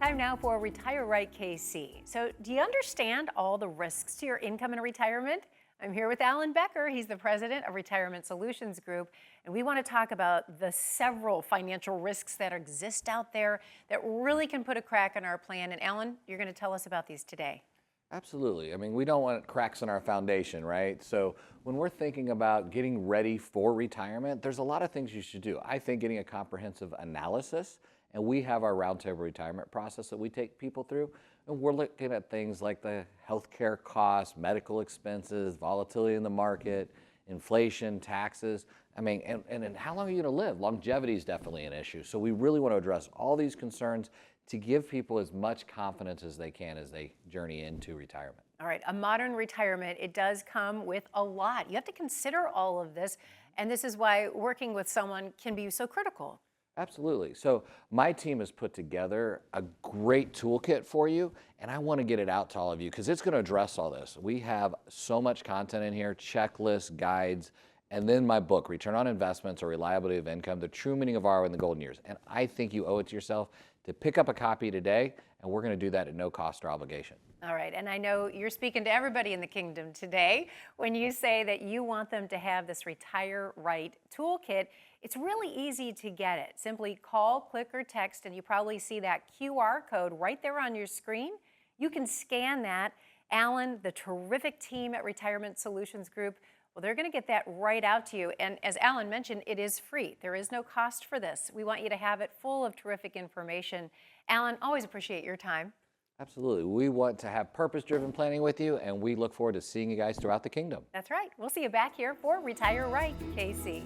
Time now for Retire Right KC. So, do you understand all the risks to your income in retirement? I'm here with Alan Becker. He's the president of Retirement Solutions Group, and we want to talk about the several financial risks that exist out there that really can put a crack in our plan. And Alan, you're going to tell us about these today. Absolutely. I mean, we don't want cracks in our foundation, right? So when we're thinking about getting ready for retirement, there's a lot of things you should do. I think getting a comprehensive analysis, and we have our roundtable retirement process that we take people through, and we're looking at things like the healthcare costs, medical expenses, volatility in the market, inflation, taxes. I mean, and how long are you going to live? Longevity is definitely an issue. So we really want to address all these concerns to give people as much confidence as they can as they journey into retirement. All right, a modern retirement, it does come with a lot. You have to consider all of this, and this is why working with someone can be so critical. Absolutely. So my team has put together a great toolkit for you, and I want to get it out to all of you because it's going to address all this. We have so much content in here, checklists, guides, and then my book, Return on Investments or Reliability of Income, The True Meaning of ROI in the Golden Years. And I think you owe it to yourself to pick up a copy today, and we're going to do that at no cost or obligation. All right, and I know you're speaking to everybody in the kingdom today when you say that you want them to have this Retire Right toolkit. It's really easy to get it. Simply call, click, or text, and you probably see that QR code right there on your screen. You can scan that. Alan, the terrific team at Retirement Solutions Group, well, they're going to get that right out to you. And as Alan mentioned, it is free. There is no cost for this. We want you to have it full of terrific information. Alan, always appreciate your time. Absolutely. We want to have purpose-driven planning with you, and we look forward to seeing you guys throughout the kingdom. That's right. We'll see you back here for Retire Right, KC.